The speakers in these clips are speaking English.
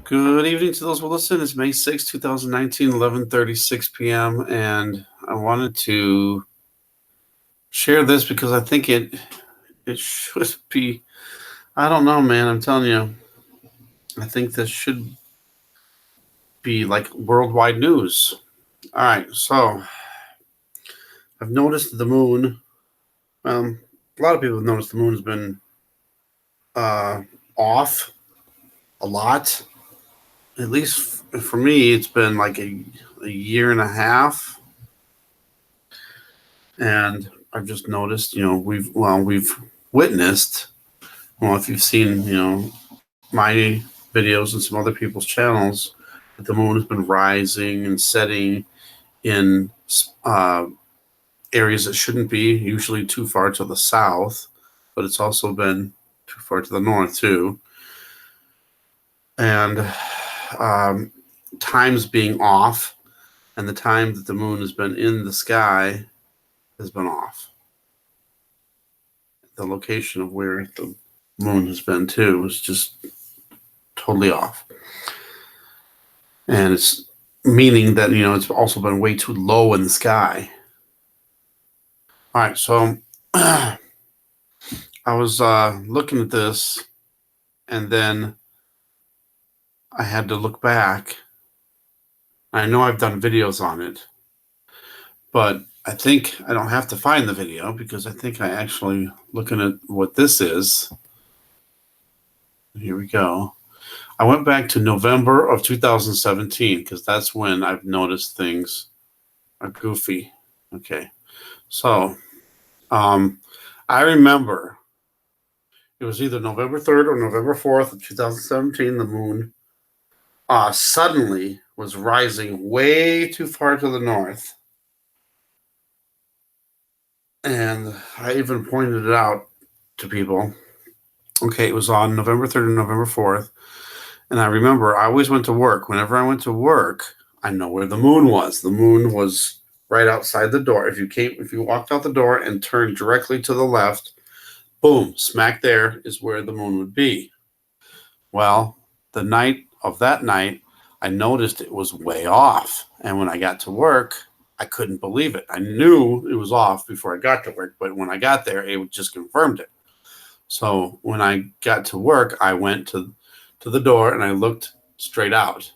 Good evening to those who listen. It's May 6, 2019, 11:36 p.m. And I wanted to share this because I think it should be, I don't know, man. I'm telling you, I think this should be like worldwide news. All right, so I've noticed the moon. A lot of people have noticed the moon has been off a lot. At least for me, it's been like a year and a half. And I've just noticed, we've witnessed, if you've seen, my videos and some other people's channels, that the moon has been rising and setting in areas that shouldn't be, usually too far to the south, but it's also been too far to the north too. And times being off, and the time that the moon has been in the sky has been off. The location of where the moon has been too is just totally off. And it's meaning that, it's also been way too low in the sky. All right, so I was looking at this, and then I had to look back. I know I've done videos on it, but I think I don't have to find the video because I think I actually, looking at what this is, here we go. I went back to November of 2017 because that's when I've noticed things are goofy. Okay, so I remember it was either November 3rd or November 4th of 2017. The moon suddenly was rising way too far to the north. And I even pointed it out to people. Okay, it was on November 3rd and November 4th. And I remember I always went to work. Whenever I went to work, I know where the moon was. The moon was right outside the door. If you walked out the door and turned directly to the left, boom, smack there is where the moon would be. Well, the night of that night, I noticed it was way off. And when I got to work, I couldn't believe it. I knew it was off before I got to work, but when I got there, it just confirmed it. So when I got to work, I went to the door and I looked straight out.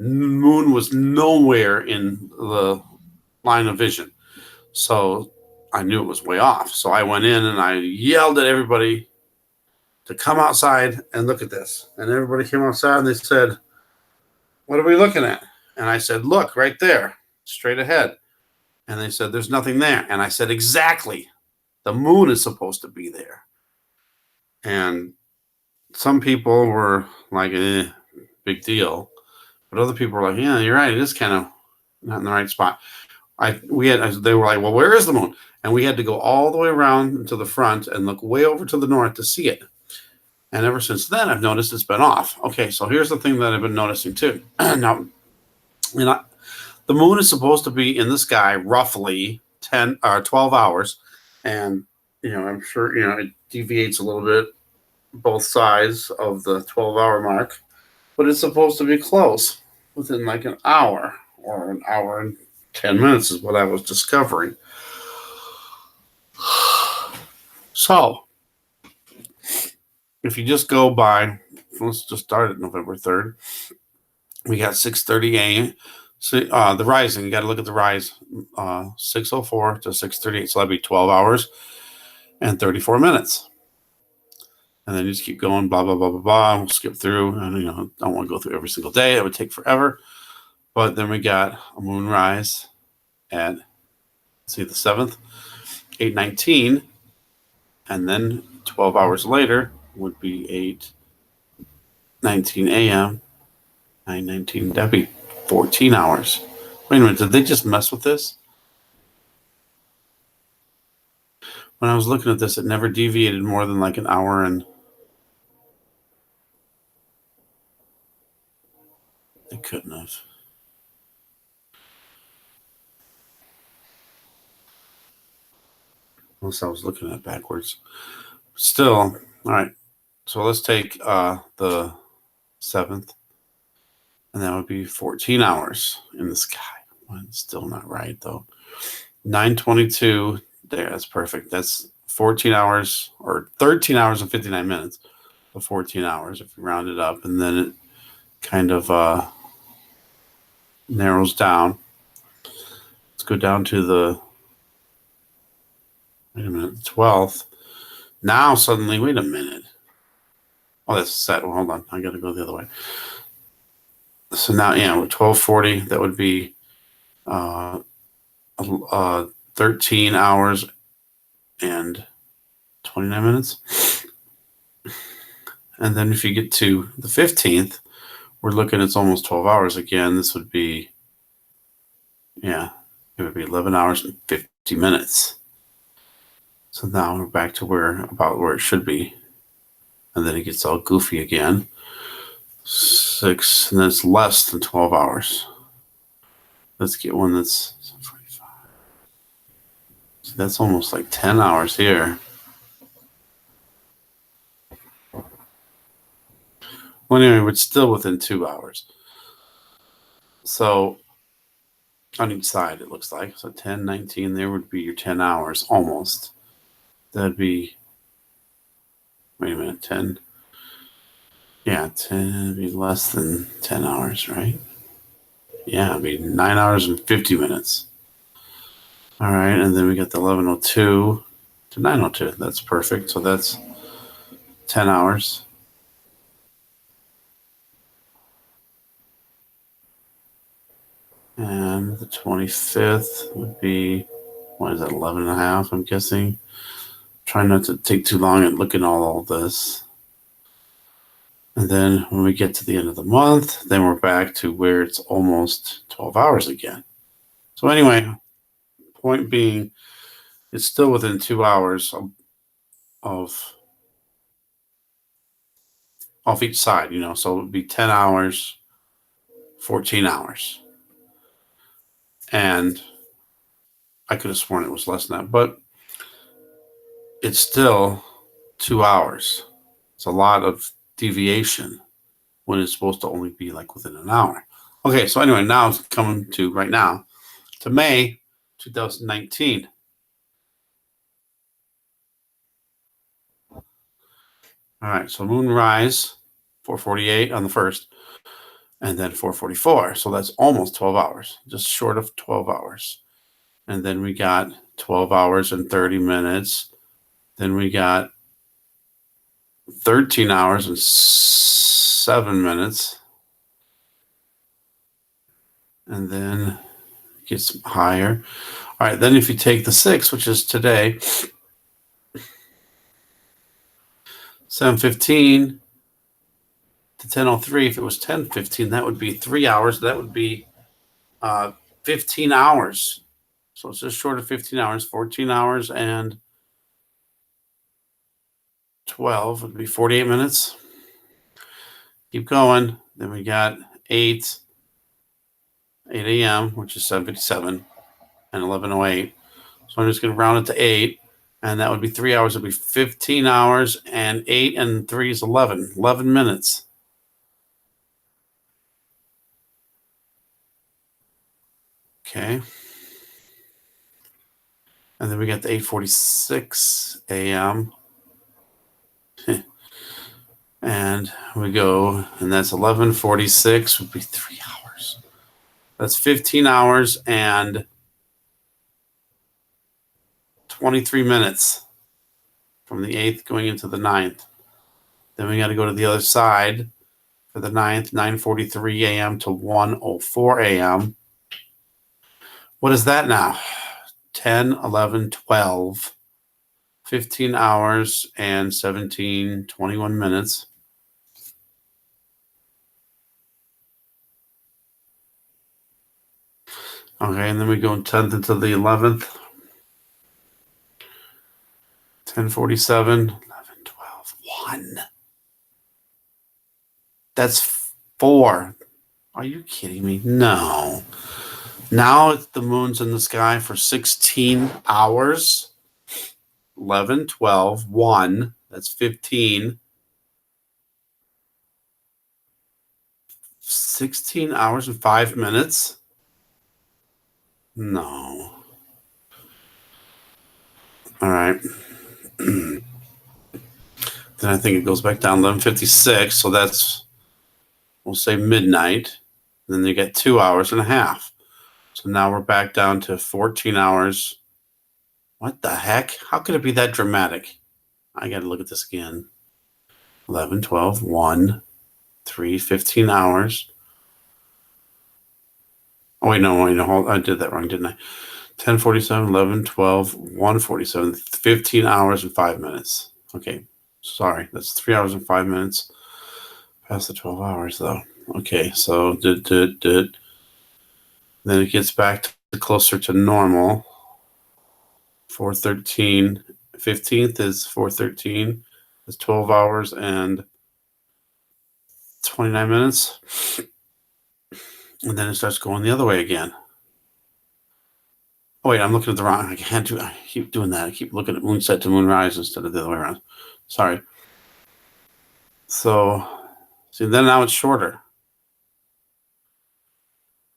Moon was nowhere in the line of vision. So I knew it was way off. So I went in and I yelled at everybody to come outside and look at this. And everybody came outside and they said, "What are we looking at?" And I said, "Look, right there, straight ahead." And they said, "There's nothing there." And I said, "Exactly. The moon is supposed to be there." And some people were like, big deal. But other people were like, "Yeah, you're right. It is kind of not in the right spot." They were like, "Well, where is the moon?" And we had to go all the way around to the front and look way over to the north to see it. And ever since then, I've noticed it's been off. Okay, so here's the thing that I've been noticing too. Now, the moon is supposed to be in the sky roughly 10 or 12 hours. And, I'm sure, it deviates a little bit both sides of the 12-hour mark. But it's supposed to be close within like an hour or an hour and 10 minutes is what I was discovering. So, if you just go by, let's just start at November 3rd. We got 6:30 a.m. So the rising, you got to look at the rise, 6:04 to 6:38. So that'd be 12 hours and 34 minutes. And then you just keep going, blah, blah, blah, blah, blah. We'll skip through. And, I don't want to go through every single day. It would take forever. But then we got a moonrise at, the 7th, 8:19. And then 12 hours later would be 8:19 a.m., 9:19. That'd be 14 hours. Wait a minute, did they just mess with this? When I was looking at this, it never deviated more than like an hour and... It couldn't have. Unless I was looking at it backwards. Still, all right. So let's take the 7th. And that would be 14 hours in the sky. Well, it's still not right, though. 9:22. There, that's perfect. That's 14 hours or 13 hours and 59 minutes. So 14 hours if you round it up. And then it kind of narrows down. Let's go down to the, wait a minute, 12th. Now suddenly, wait a minute. Oh, that's set. Well, hold on. I got to go the other way. So now, yeah, with 12:40, that would be 13 hours and 29 minutes. And then if you get to the 15th, we're looking, it's almost 12 hours again. This would be, yeah, it would be 11 hours and 50 minutes. So now we're back to about where it should be. And then it gets all goofy again. 6, and then it's less than 12 hours. Let's get one that's 45. So that's almost like 10 hours here. Well, anyway, it's still within 2 hours. So on each side, it looks like. So 10, 19, there would be your 10 hours almost. That'd be, wait a minute, 10. Yeah, 10 would be less than 10 hours, right? Yeah, it'd be 9 hours and 50 minutes. All right, and then we got the 11:02 to 9:02. That's perfect. So that's 10 hours. And the 25th would be, what is that, 11 and a half, I'm guessing. Try not to take too long and look at all this. And then when we get to the end of the month, then we're back to where it's almost 12 hours again. So anyway, point being, it's still within 2 hours of off each side, so it would be 10 hours, 14 hours. And I could have sworn it was less than that, but it's still 2 hours. It's a lot of deviation when it's supposed to only be like within an hour. Okay, so anyway, now it's coming to right now to May 2019. All right, so moonrise 4:48 on the 1st, and then 4:44. So that's almost 12 hours, just short of 12 hours. And then we got 12 hours and 30 minutes. Then we got 13 hours and 7 minutes. And then it gets higher. All right, then if you take the 6th, which is today, 7:15 to 10:03. If it was 10:15, that would be 3 hours. That would be 15 hours. So it's just short of 15 hours. 14 hours and 12 would be 48 minutes. Keep going. Then we got 8 a.m., which is 7:57, and 11:08. So I'm just going to round it to 8, and that would be 3 hours. It would be 15 hours, and 8 and 3 is 11. 11 minutes. Okay. And then we got the 8:46 a.m. And we go, and that's 11:46 would be 3 hours. That's 15 hours and 23 minutes from the 8th going into the 9th. Then we got to go to the other side for the 9th, 9:43 a.m. to 1:04 a.m. What is that now? 10, 11, 12, 15 hours and 17, 21 minutes. Okay, and then we go 10th into the 11th. 10:47, 11, 12, 1. That's 4. Are you kidding me? No. Now the moon's in the sky for 16 hours. 11, 12, 1. That's 15. 16 hours and 5 minutes? No. All right. Then I think it goes back down 11:56. So that's, we'll say midnight. Then you get 2 hours and a half. So now we're back down to 14 hours. What the heck? How could it be that dramatic? I got to look at this again. 11, 12, 1, 3, 15 hours. Oh, wait, no, hold. I did that wrong, didn't I? 10:47, 11, 12, 1:47, 15 hours and 5 minutes. Okay, sorry, that's 3 hours and 5 minutes past the 12 hours, though. Okay, so then it gets back to closer to normal. 4:13, 15th is 4:13. It's 12 hours and 29 minutes. And then it starts going the other way again. Oh, wait, I'm looking at the wrong. I keep doing that. I keep looking at moonset to moonrise instead of the other way around. Sorry. So, see, then now it's shorter.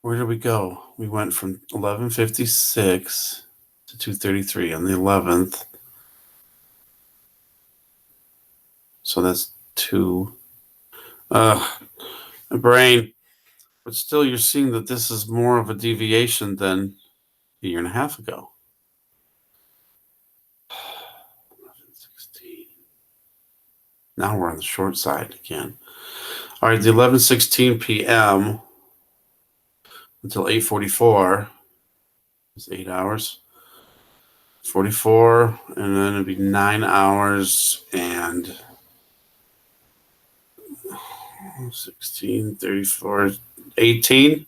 Where did we go? We went from 11:56 to 2:33 on the 11th. So that's 2. My brain. But still, you're seeing that this is more of a deviation than a year and a half ago. 11:16. Now we're on the short side again. All right, the 11:16 p.m. until 8:44 is 8 hours. 44, and then it'd be 9 hours and 16, 34, 18.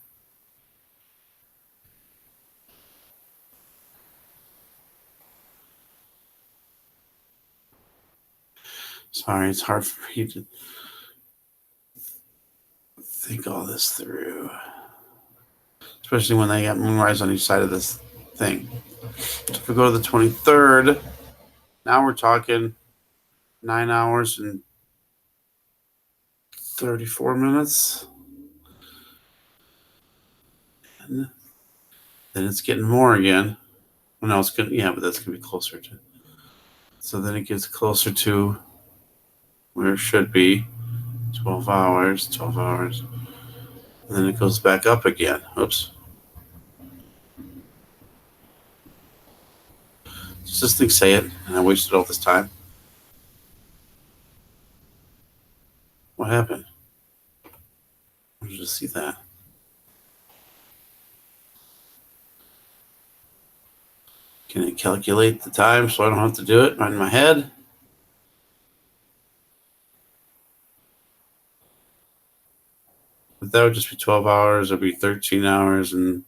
Sorry, it's hard for me to think all this through, especially when they got moonrise on each side of this thing. So if we go to the 23rd, now we're talking 9 hours and 34 minutes. And then it's getting more again. Well, no, it's good. Yeah, but that's going to be closer to. So then it gets closer to where it should be. 12 hours, 12 hours. And then it goes back up again. Oops. Does this thing say it? And I wasted all this time. What happened? I did just see that. Can it calculate the time so I don't have to do it in my head? But that would just be 12 hours. It would be 13 hours and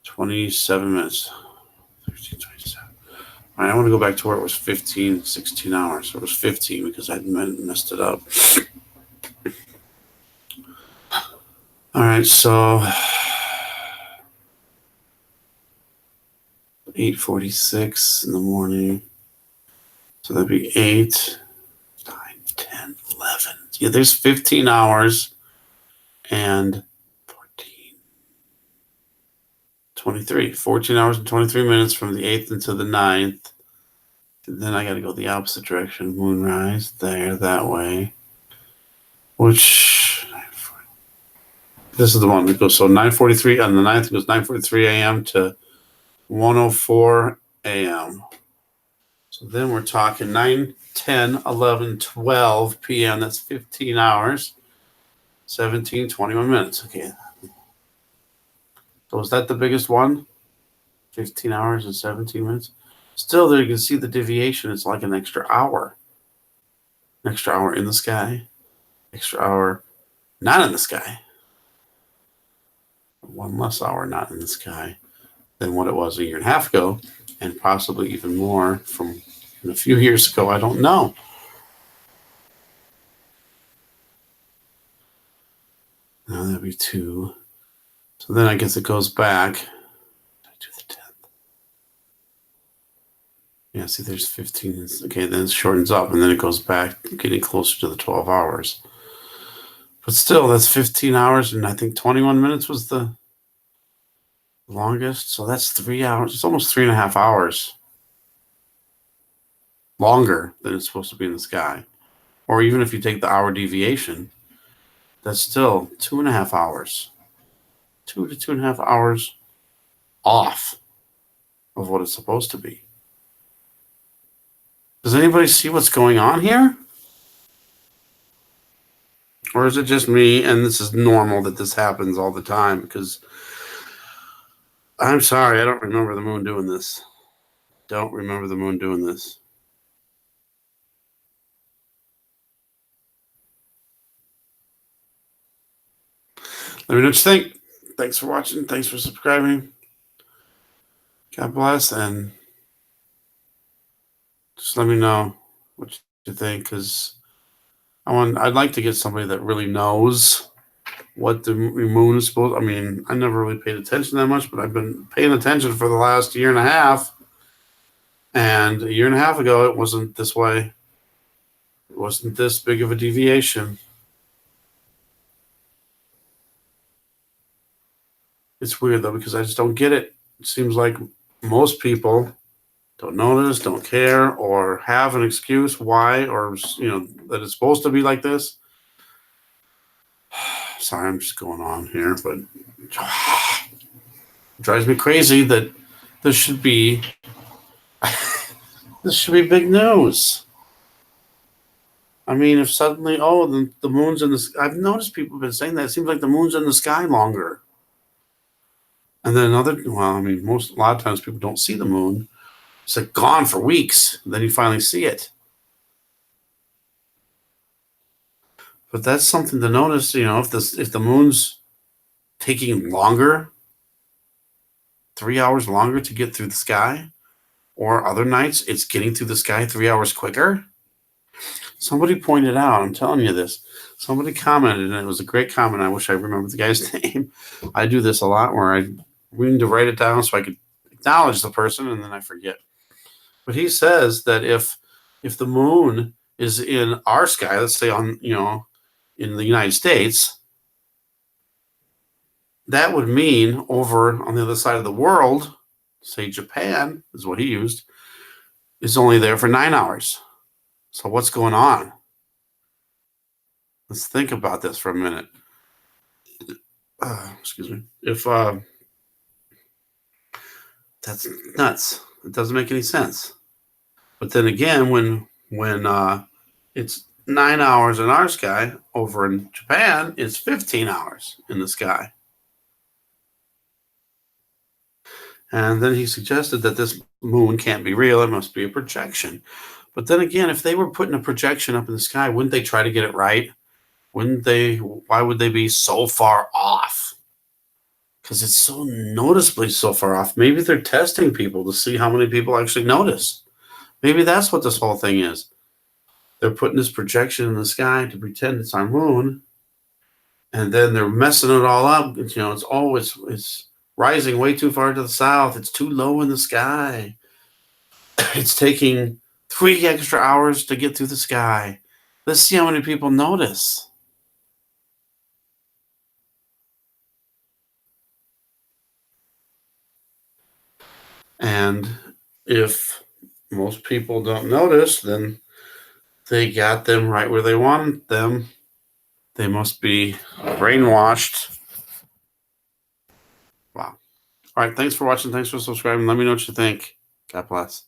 27 minutes. 13, 27. All right, I want to go back to where it was 15, 16 hours. So it was 15 because I messed it up. All right, so 8:46 in the morning. So that'd be 8, 9, 10, 11. Yeah, there's 15 hours and 14, 23. 14 hours and 23 minutes from the 8th until the 9th. And then I got to go the opposite direction. Moonrise there, that way. Which, this is the one that goes, so 9:43 on the 9th, it goes 9:43 a.m. to 1:04 a.m. So then we're talking 9, 10, 11, 12 p.m. That's 15 hours, 17, 21 minutes. Okay. So is that the biggest one? 15 hours and 17 minutes? Still, there you can see the deviation. It's like an extra hour. An extra hour in the sky. Extra hour not in the sky. One less hour not in the sky than what it was a year and a half ago, and possibly even more from a few years ago. I don't know. Now that'd be 2. So then I guess it goes back to the 10th. Yeah, see, there's 15. Okay, then it shortens up, and then it goes back, getting closer to the 12 hours. But still, that's 15 hours, and I think 21 minutes was the longest. So that's 3 hours. It's almost 3.5 hours longer than it's supposed to be in the sky. Or even if you take the hour deviation, that's still 2.5 hours. 2 to 2.5 hours off of what it's supposed to be. Does anybody see what's going on here? Or is it just me and this is normal that this happens all the time? Because I'm sorry, I don't remember the moon doing this. Don't remember the moon doing this. Let me know what you think. Thanks for watching. Thanks for subscribing. God bless, and just let me know what you think, because I'd like to get somebody that really knows what the moon is supposed. I mean, I never really paid attention that much, but I've been paying attention for the last year and a half. And a year and a half ago, it wasn't this way. It wasn't this big of a deviation. It's weird though, because I just don't get it. It seems like most people don't notice, don't care, or have an excuse why, or that it's supposed to be like this. Sorry, I'm just going on here, but it drives me crazy that this should be big news. I mean, if suddenly, the moon's in the sky. I've noticed people have been saying that. It seems like the moon's in the sky longer. And then a lot of times people don't see the moon. It's like gone for weeks. Then you finally see it. But that's something to notice, if the moon's taking longer, 3 hours longer to get through the sky, or other nights it's getting through the sky 3 hours quicker. Somebody pointed out, I'm telling you this, somebody commented, and it was a great comment. I wish I remembered the guy's name. I do this a lot where I need to write it down so I could acknowledge the person, and then I forget. But he says that if the moon is in our sky, let's say in the United States, that would mean over on the other side of the world, say Japan is what he used, is only there for 9 hours. So what's going on? Let's think about this for a minute. Excuse me. If that's nuts. It doesn't make any sense. But then again, when it's 9 hours in our sky, over in Japan, it's 15 hours in the sky. And then he suggested that this moon can't be real. It must be a projection. But then again, if they were putting a projection up in the sky, wouldn't they try to get it right? Wouldn't they? Why would they be so far off? Because it's so noticeably so far off. Maybe they're testing people to see how many people actually notice. Maybe that's what this whole thing is. They're putting this projection in the sky to pretend it's our moon, and then they're messing it all up. It's rising way too far to the south. It's too low in the sky. It's taking 3 extra hours to get through the sky. Let's see how many people notice. And if most people don't notice, then they got them right where they wanted them. They must be brainwashed. Wow. All right. Thanks for watching. Thanks for subscribing. Let me know what you think. God bless.